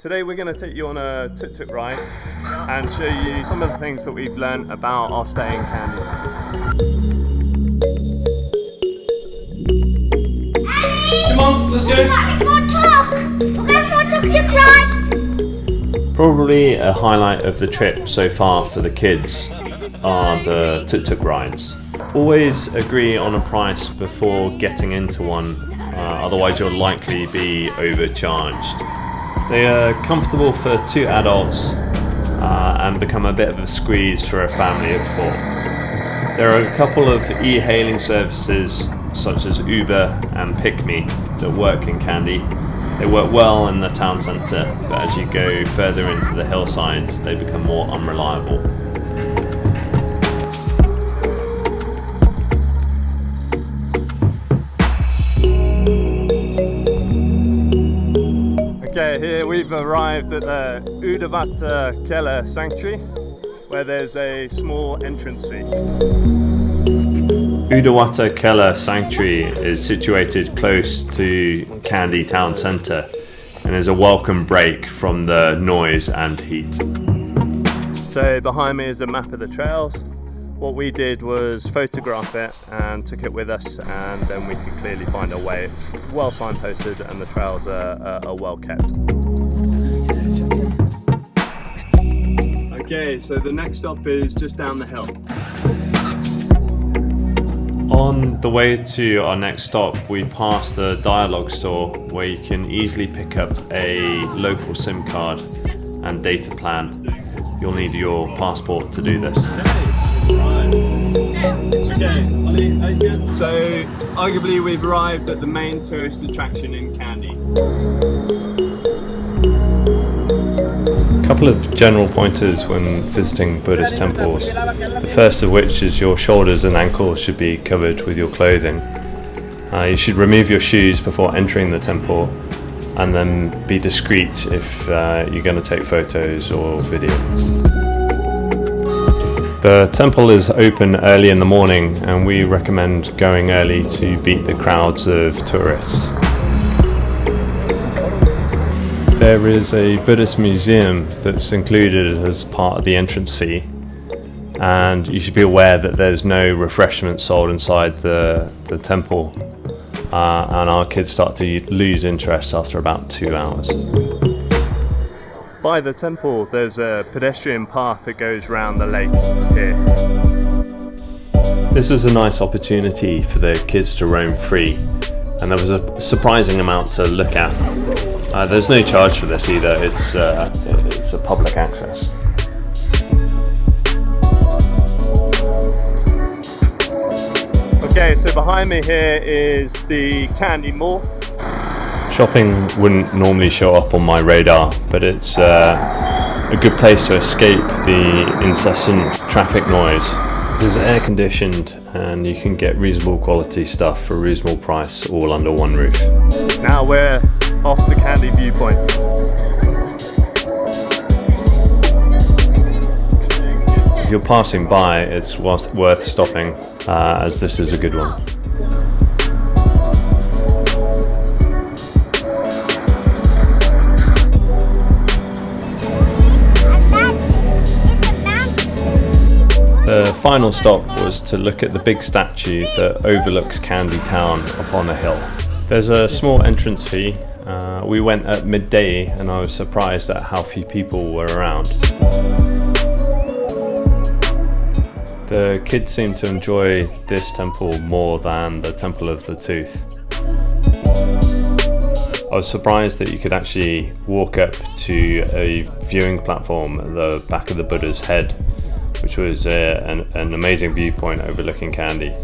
Today we're going to take you on a tuk-tuk ride and show you some of the things that we've learned about our stay in Kandy. Come on, let's go! We're going for a tuk-tuk ride! Probably a highlight of the trip so far for the kids are the tuk-tuk rides. Always agree on a price before getting into one, otherwise you'll likely be overcharged. They are comfortable for 2 adults and become a bit of a squeeze for a family of 4. There are a couple of e-hailing services such as Uber and PickMe that work in Kandy. They work well in the town centre, but as you go further into the hillsides they become more unreliable. Okay, here we've arrived at the Udawatta Kele Sanctuary, where there's a small entrance fee. Udawatta Kele Sanctuary is situated close to Kandy town centre and is a welcome break from the noise and heat. So behind me is a map of the trails. What we did was photograph it and took it with us, and then we could clearly find our way. It's well signposted and the trails are well kept. Okay, so the next stop is just down the hill. On the way to our next stop, we pass the dialogue store where you can easily pick up a local SIM card and data plan. You'll need your passport to do this. Okay, so arguably we've arrived at the main tourist attraction in Kandy. A couple of general pointers when visiting Buddhist temples. The first of which is your shoulders and ankles should be covered with your clothing. You should remove your shoes before entering the temple, and then be discreet if you're going to take photos or video. The temple is open early in the morning, and we recommend going early to beat the crowds of tourists. There is a Buddhist museum that's included as part of the entrance fee, and you should be aware that there's no refreshments sold inside the temple, and our kids start to lose interest after about 2 hours. By the temple there's a pedestrian path that goes round the lake here. This was a nice opportunity for the kids to roam free, and there was a surprising amount to look at. There's no charge for this either, it's a public access. Okay, so behind me here is the Kandy Mall. Shopping wouldn't normally show up on my radar, but it's a good place to escape the incessant traffic noise. It's air conditioned and you can get reasonable quality stuff for a reasonable price all under one roof. Now we're off to Kandy viewpoint. If you're passing by, it's worth stopping as this is a good one. The final stop was to look at the big statue that overlooks Kandy town upon a hill. There's a small entrance fee. We went at midday and I was surprised at how few people were around. The kids seemed to enjoy this temple more than the Temple of the Tooth. I was surprised that you could actually walk up to a viewing platform at the back of the Buddha's head, which was an amazing viewpoint overlooking Kandy.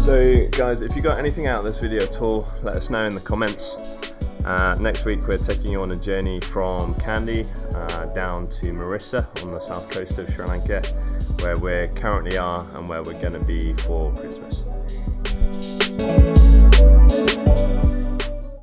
So guys, if you got anything out of this video at all, let us know in the comments. Next week we're taking you on a journey from Kandy down to Marissa on the south coast of Sri Lanka, where we currently are and where we're going to be for Christmas.